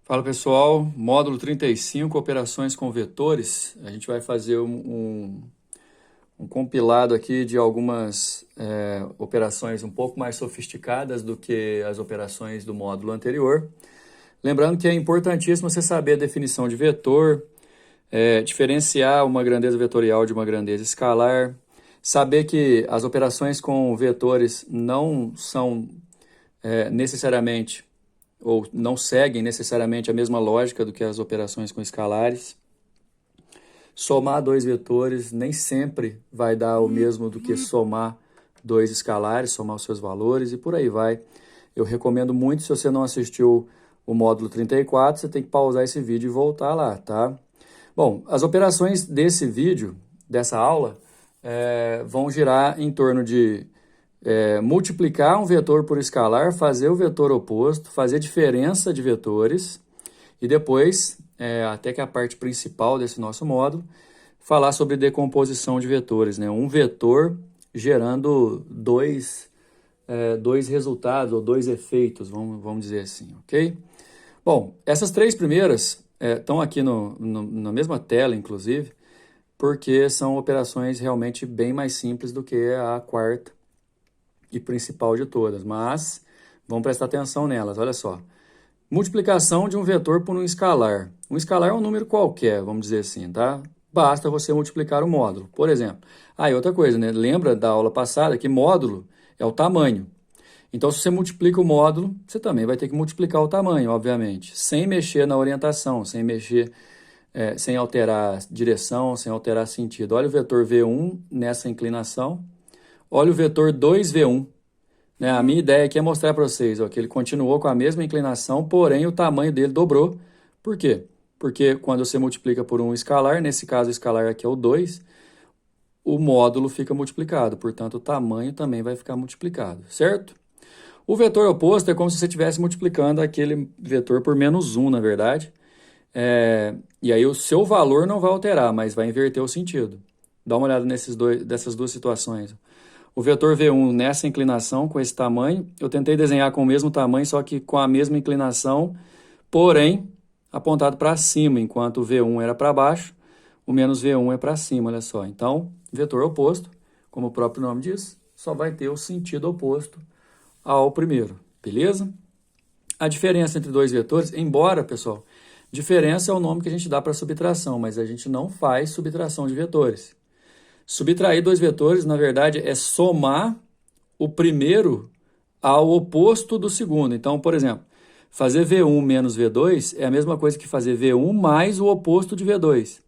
Fala pessoal, módulo 35, operações com vetores. A gente vai fazer um compilado aqui de algumas operações um pouco mais sofisticadas do que as operações do módulo anterior. Lembrando que é importantíssimo você saber a definição de vetor, diferenciar uma grandeza vetorial de uma grandeza escalar, saber que as operações com vetores não são necessariamente ou não seguem necessariamente a mesma lógica do que as operações com escalares. Somar dois vetores nem sempre vai dar o mesmo do que somar dois escalares, somar os seus valores e por aí vai. Eu recomendo muito, se você não assistiu o módulo 34, você tem que pausar esse vídeo e voltar lá, tá? Bom, as operações desse vídeo, dessa aula, vão girar em torno de multiplicar um vetor por escalar, fazer o vetor oposto, fazer diferença de vetores e depois, até que a parte principal desse nosso módulo, falar sobre decomposição de vetores, né? Um vetor gerando dois resultados ou dois efeitos, vamos dizer assim, ok? Bom, essas três primeiras estão aqui na mesma tela, inclusive, porque são operações realmente bem mais simples do que a quarta e principal de todas, mas vamos prestar atenção nelas, olha só. Multiplicação de um vetor por um escalar. Um escalar é um número qualquer, vamos dizer assim, tá? Basta você multiplicar o módulo, por exemplo. E outra coisa, né? Lembra da aula passada que módulo é o tamanho. Então, se você multiplica o módulo, você também vai ter que multiplicar o tamanho, obviamente, sem mexer na orientação, sem mexer, sem alterar direção, sem alterar sentido. Olha o vetor V1 nessa inclinação. Olha o vetor 2V1. Né? A minha ideia aqui é mostrar para vocês que ele continuou com a mesma inclinação, porém o tamanho dele dobrou. Por quê? Porque quando você multiplica por um escalar, nesse caso o escalar aqui é o 2, o módulo fica multiplicado, portanto o tamanho também vai ficar multiplicado, certo? O vetor oposto é como se você estivesse multiplicando aquele vetor por menos 1, na verdade. E aí o seu valor não vai alterar, mas vai inverter o sentido. Dá uma olhada dessas duas situações. O vetor V1 nessa inclinação, com esse tamanho, eu tentei desenhar com o mesmo tamanho, só que com a mesma inclinação, porém apontado para cima, enquanto o V1 era para baixo, o menos V1 é para cima, olha só. Então, vetor oposto, como o próprio nome diz, só vai ter o sentido oposto ao primeiro, beleza? A diferença entre dois vetores, embora, pessoal, diferença é o nome que a gente dá para subtração, mas a gente não faz subtração de vetores. Subtrair dois vetores, na verdade, é somar o primeiro ao oposto do segundo. Então, por exemplo, fazer V1 menos V2 é a mesma coisa que fazer V1 mais o oposto de V2.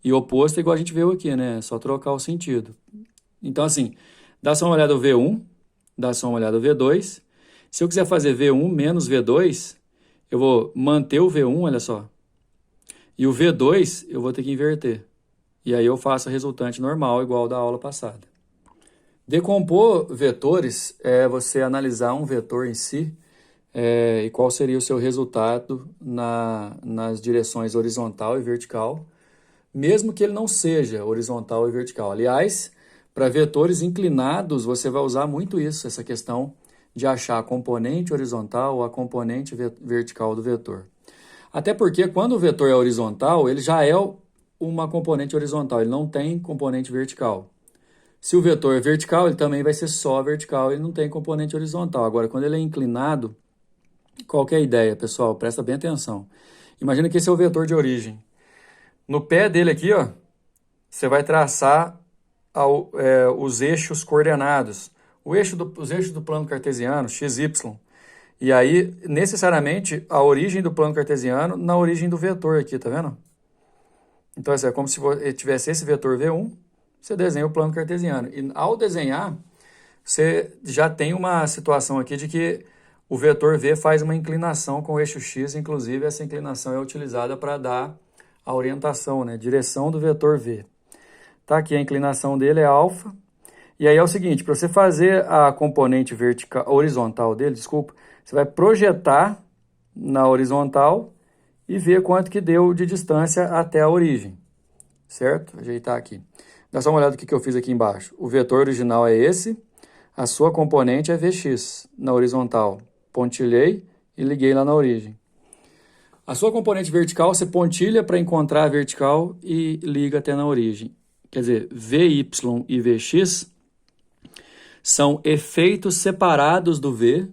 E o oposto é igual a gente viu aqui, né? É só trocar o sentido. Então, assim, dá só uma olhada no V1, dá só uma olhada no V2. Se eu quiser fazer V1 menos V2, eu vou manter o V1, olha só. E o V2 eu vou ter que inverter. E aí eu faço a resultante normal, igual da aula passada. Decompor vetores é você analisar um vetor em si e qual seria o seu resultado nas direções horizontal e vertical, mesmo que ele não seja horizontal e vertical. Aliás, para vetores inclinados, você vai usar muito isso, essa questão de achar a componente horizontal ou a componente vertical do vetor. Até porque quando o vetor é horizontal, ele já é uma componente horizontal, ele não tem componente vertical. Se o vetor é vertical, ele também vai ser só vertical, ele não tem componente horizontal. Agora, quando ele é inclinado, qual que é a ideia, pessoal? Presta bem atenção. Imagina que esse é o vetor de origem. No pé dele aqui, ó, você vai traçar os eixos coordenados. Os eixos do plano cartesiano, x, y. E aí, necessariamente, a origem do plano cartesiano na origem do vetor aqui, tá vendo? Então, é como se tivesse esse vetor V1, você desenha o plano cartesiano. E ao desenhar, você já tem uma situação aqui de que o vetor V faz uma inclinação com o eixo X, inclusive essa inclinação é utilizada para dar a orientação, né? Direção do vetor V. Tá aqui a inclinação dele é alfa. E aí é o seguinte, para você fazer a componente horizontal dele, você vai projetar na horizontal e ver quanto que deu de distância até a origem, certo? Ajeitar aqui. Dá só uma olhada no que eu fiz aqui embaixo. O vetor original é esse, a sua componente é Vx na horizontal. Pontilhei e liguei lá na origem. A sua componente vertical, você pontilha para encontrar a vertical e liga até na origem. Quer dizer, Vy e Vx são efeitos separados do V,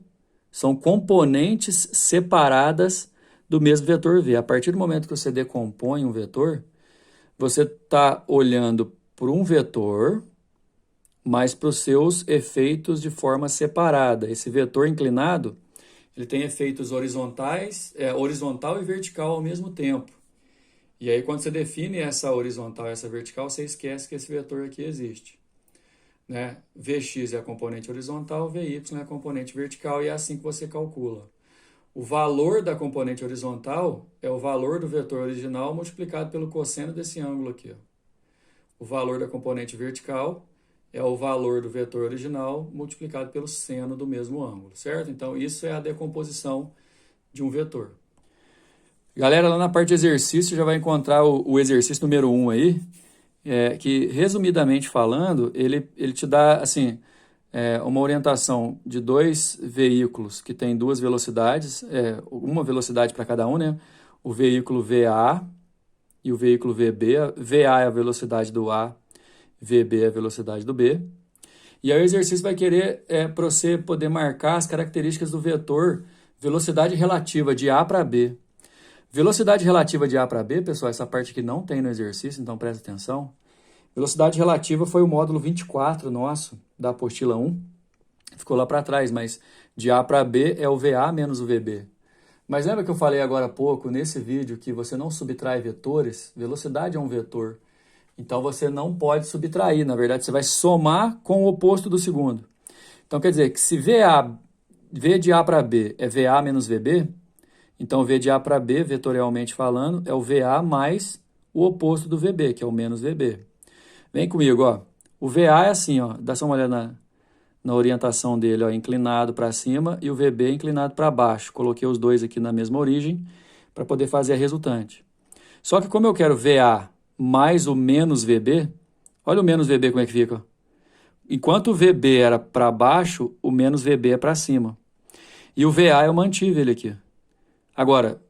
são componentes separadas do mesmo vetor V. A partir do momento que você decompõe um vetor, você está olhando para um vetor, mas para os seus efeitos de forma separada. Esse vetor inclinado, ele tem efeitos horizontais, horizontal e vertical ao mesmo tempo. E aí, quando você define essa horizontal e essa vertical, você esquece que esse vetor aqui existe. Né? Vx é a componente horizontal, Vy é a componente vertical, e é assim que você calcula. O valor da componente horizontal é o valor do vetor original multiplicado pelo cosseno desse ângulo aqui. Ó. O valor da componente vertical é o valor do vetor original multiplicado pelo seno do mesmo ângulo, certo? Então, isso é a decomposição de um vetor. Galera, lá na parte de exercício já vai encontrar o exercício número 1 aí, que, resumidamente falando, ele te dá, assim, uma orientação de dois veículos que tem duas velocidades, uma velocidade para cada um, né? O veículo VA e o veículo VB. VA é a velocidade do A, VB é a velocidade do B. E aí o exercício vai querer para você poder marcar as características do vetor velocidade relativa de A para B. Velocidade relativa de A para B, pessoal, essa parte aqui não tem no exercício, então presta atenção. Velocidade relativa foi o módulo 24 nosso, da apostila 1. Ficou lá para trás, mas de A para B é o VA menos o VB. Mas lembra que eu falei agora há pouco, nesse vídeo, que você não subtrai vetores? Velocidade é um vetor. Então, você não pode subtrair. Na verdade, você vai somar com o oposto do segundo. Então, quer dizer que se V de A para B é VA menos VB, então V de A para B, vetorialmente falando, é o VA mais o oposto do VB, que é o menos VB. Vem comigo, ó. O VA é assim, ó. Dá só uma olhada na orientação dele, ó, inclinado para cima, e o VB inclinado para baixo. Coloquei os dois aqui na mesma origem para poder fazer a resultante. Só que como eu quero VA mais o menos VB, olha o menos VB como é que fica. Ó. Enquanto o VB era para baixo, o menos VB é para cima. E o VA eu mantive ele aqui. Agora,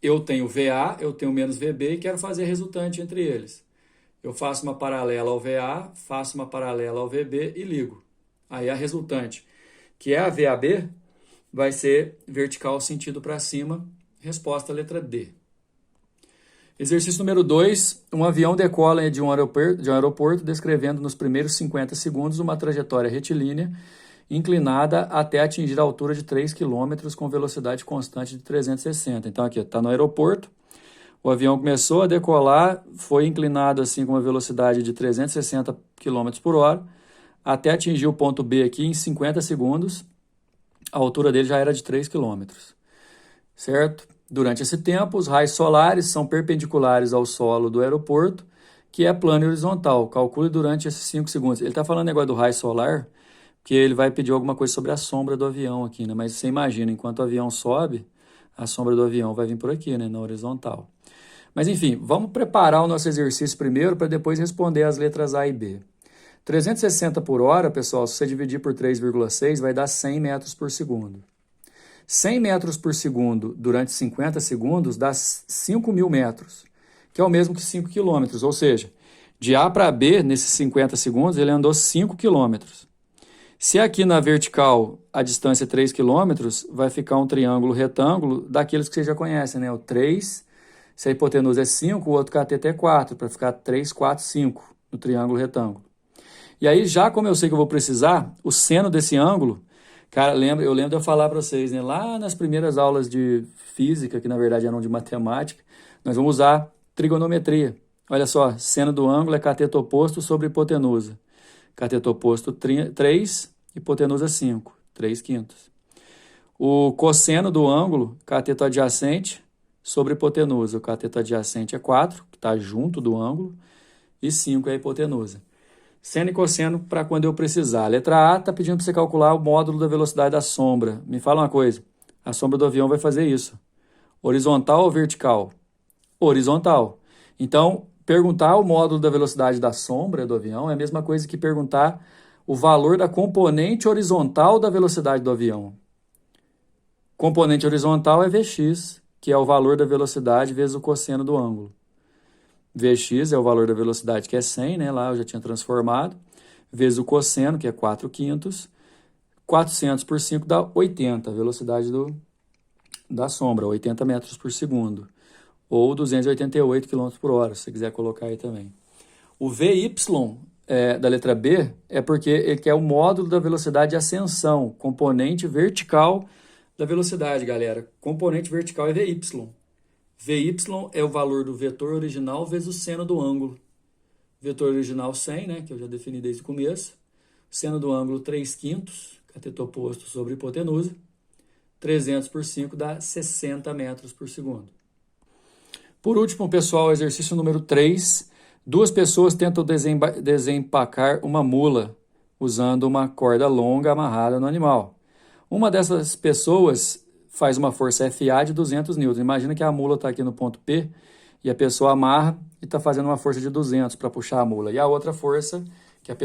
eu tenho VA, eu tenho menos VB e quero fazer a resultante entre eles. Eu faço uma paralela ao VA, faço uma paralela ao VB e ligo. Aí a resultante, que é a VAB, vai ser vertical sentido para cima, resposta letra D. Exercício número 2, um avião decola de um aeroporto descrevendo nos primeiros 50 segundos uma trajetória retilínea inclinada até atingir a altura de 3 km com velocidade constante de 360. Então aqui está no aeroporto, o avião começou a decolar, foi inclinado assim com uma velocidade de 360 km por hora, até atingir o ponto B aqui em 50 segundos, a altura dele já era de 3 km, certo? Durante esse tempo, os raios solares são perpendiculares ao solo do aeroporto, que é plano e horizontal. Calcule durante esses 5 segundos. Ele está falando negócio do raio solar, porque ele vai pedir alguma coisa sobre a sombra do avião aqui, né? Mas você imagina, enquanto o avião sobe, a sombra do avião vai vir por aqui, né? Na horizontal. Mas enfim, vamos preparar o nosso exercício primeiro para depois responder as letras A e B. 360 por hora, pessoal, se você dividir por 3,6, vai dar 100 metros por segundo. 100 metros por segundo durante 50 segundos dá 5.000 metros, que é o mesmo que 5 quilômetros. Ou seja, de A para B, nesses 50 segundos, ele andou 5 quilômetros. Se aqui na vertical a distância é 3 quilômetros, vai ficar um triângulo retângulo daqueles que vocês já conhecem, né? O 3, se a hipotenusa é 5, o outro cateto é 4, para ficar 3, 4, 5 no triângulo retângulo. E aí, já como eu sei que eu vou precisar, o seno desse ângulo, cara, eu lembro de eu falar para vocês, né? Lá nas primeiras aulas de física, que na verdade eram de matemática, nós vamos usar trigonometria. Olha só, seno do ângulo é cateto oposto sobre hipotenusa. Cateto oposto 3, hipotenusa 5, 3/5. O cosseno do ângulo, cateto adjacente sobre hipotenusa. O cateto adjacente é 4, que está junto do ângulo, e 5 é a hipotenusa. Seno e cosseno para quando eu precisar. A letra A está pedindo para você calcular o módulo da velocidade da sombra. Me fala uma coisa, a sombra do avião vai fazer isso. Horizontal ou vertical? Horizontal. Então, perguntar o módulo da velocidade da sombra do avião é a mesma coisa que perguntar o valor da componente horizontal da velocidade do avião. Componente horizontal é Vx, que é o valor da velocidade vezes o cosseno do ângulo. Vx é o valor da velocidade, que é 100, né? Lá eu já tinha transformado, vezes o cosseno, que é 4/5. 400 por 5 dá 80, a velocidade da sombra, 80 metros por segundo. Ou 288 km por hora, se você quiser colocar aí também. O VY da letra B é porque ele quer o módulo da velocidade de ascensão, componente vertical da velocidade, galera. Componente vertical é VY. VY é o valor do vetor original vezes o seno do ângulo. Vetor original 100, né, que eu já defini desde o começo. Seno do ângulo 3/5, cateto oposto sobre hipotenusa. 300 por 5 dá 60 metros por segundo. Por último, pessoal, exercício número 3. Duas pessoas tentam desempacar uma mula usando uma corda longa amarrada no animal. Uma dessas pessoas faz uma força FA de 200 newtons. Imagina que a mula está aqui no ponto P e a pessoa amarra e está fazendo uma força de 200 para puxar a mula. E a outra força que a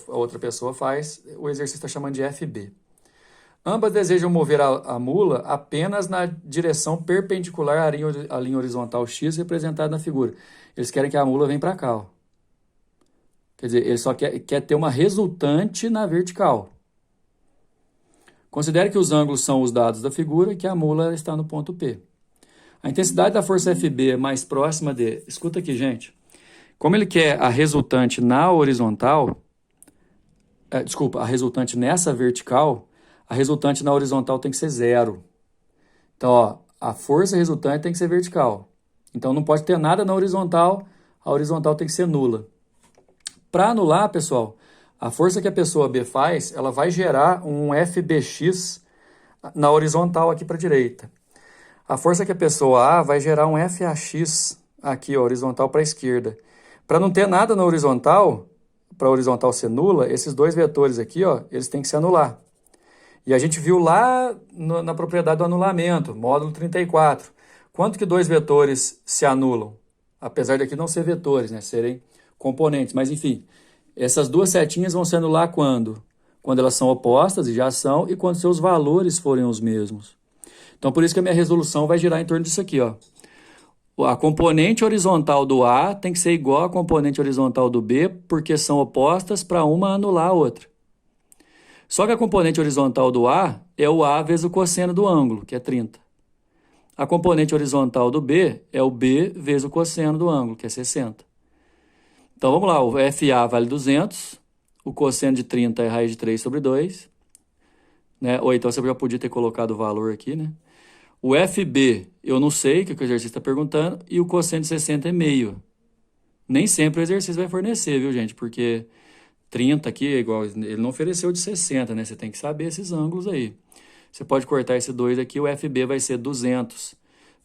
outra pessoa faz, o exercício está chamando de FB. Ambas desejam mover a mula apenas na direção perpendicular à linha horizontal X representada na figura. Eles querem que a mula venha para cá. Ó. Quer dizer, ele só quer ter uma resultante na vertical. Considere que os ângulos são os dados da figura e que a mula está no ponto P. A intensidade da força FB é mais próxima de... Escuta aqui, gente. Como ele quer a resultante na horizontal... a resultante nessa vertical... A resultante na horizontal tem que ser 0. Então, ó, a força resultante tem que ser vertical. Então, não pode ter nada na horizontal, a horizontal tem que ser nula. Para anular, pessoal, a força que a pessoa B faz, ela vai gerar um FBX na horizontal aqui para a direita. A força que a pessoa A vai gerar um FAX aqui, ó, horizontal para a esquerda. Para não ter nada na horizontal, para a horizontal ser nula, esses dois vetores aqui, ó, eles têm que se anular. E a gente viu lá na propriedade do anulamento, módulo 34. Quanto que dois vetores se anulam? Apesar de aqui não ser vetores, né? Serem componentes. Mas, enfim, essas duas setinhas vão se anular quando? Quando elas são opostas, e já são, e quando seus valores forem os mesmos. Então, por isso que a minha resolução vai girar em torno disso aqui, ó. A componente horizontal do A tem que ser igual à componente horizontal do B, porque são opostas para uma anular a outra. Só que a componente horizontal do A é o A vezes o cosseno do ângulo, que é 30. A componente horizontal do B é o B vezes o cosseno do ângulo, que é 60. Então, vamos lá, o FA vale 200, o cosseno de 30 é raiz de 3 sobre 2, né? Ou então você já podia ter colocado o valor aqui, né? O FB, eu não sei, o que o exercício está perguntando, e o cosseno de 60 é meio. Nem sempre o exercício vai fornecer, viu, gente? Porque 30 aqui é igual, ele não ofereceu de 60, né? Você tem que saber esses ângulos aí. Você pode cortar esse 2 aqui, o FB vai ser 200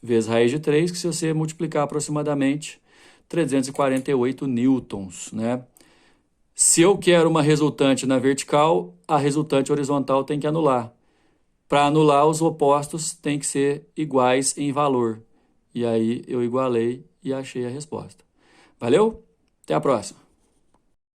vezes raiz de 3, que se você multiplicar aproximadamente 348 newtons, né? Se eu quero uma resultante na vertical, a resultante horizontal tem que anular. Para anular, os opostos têm que ser iguais em valor. E aí eu igualei e achei a resposta. Valeu? Até a próxima.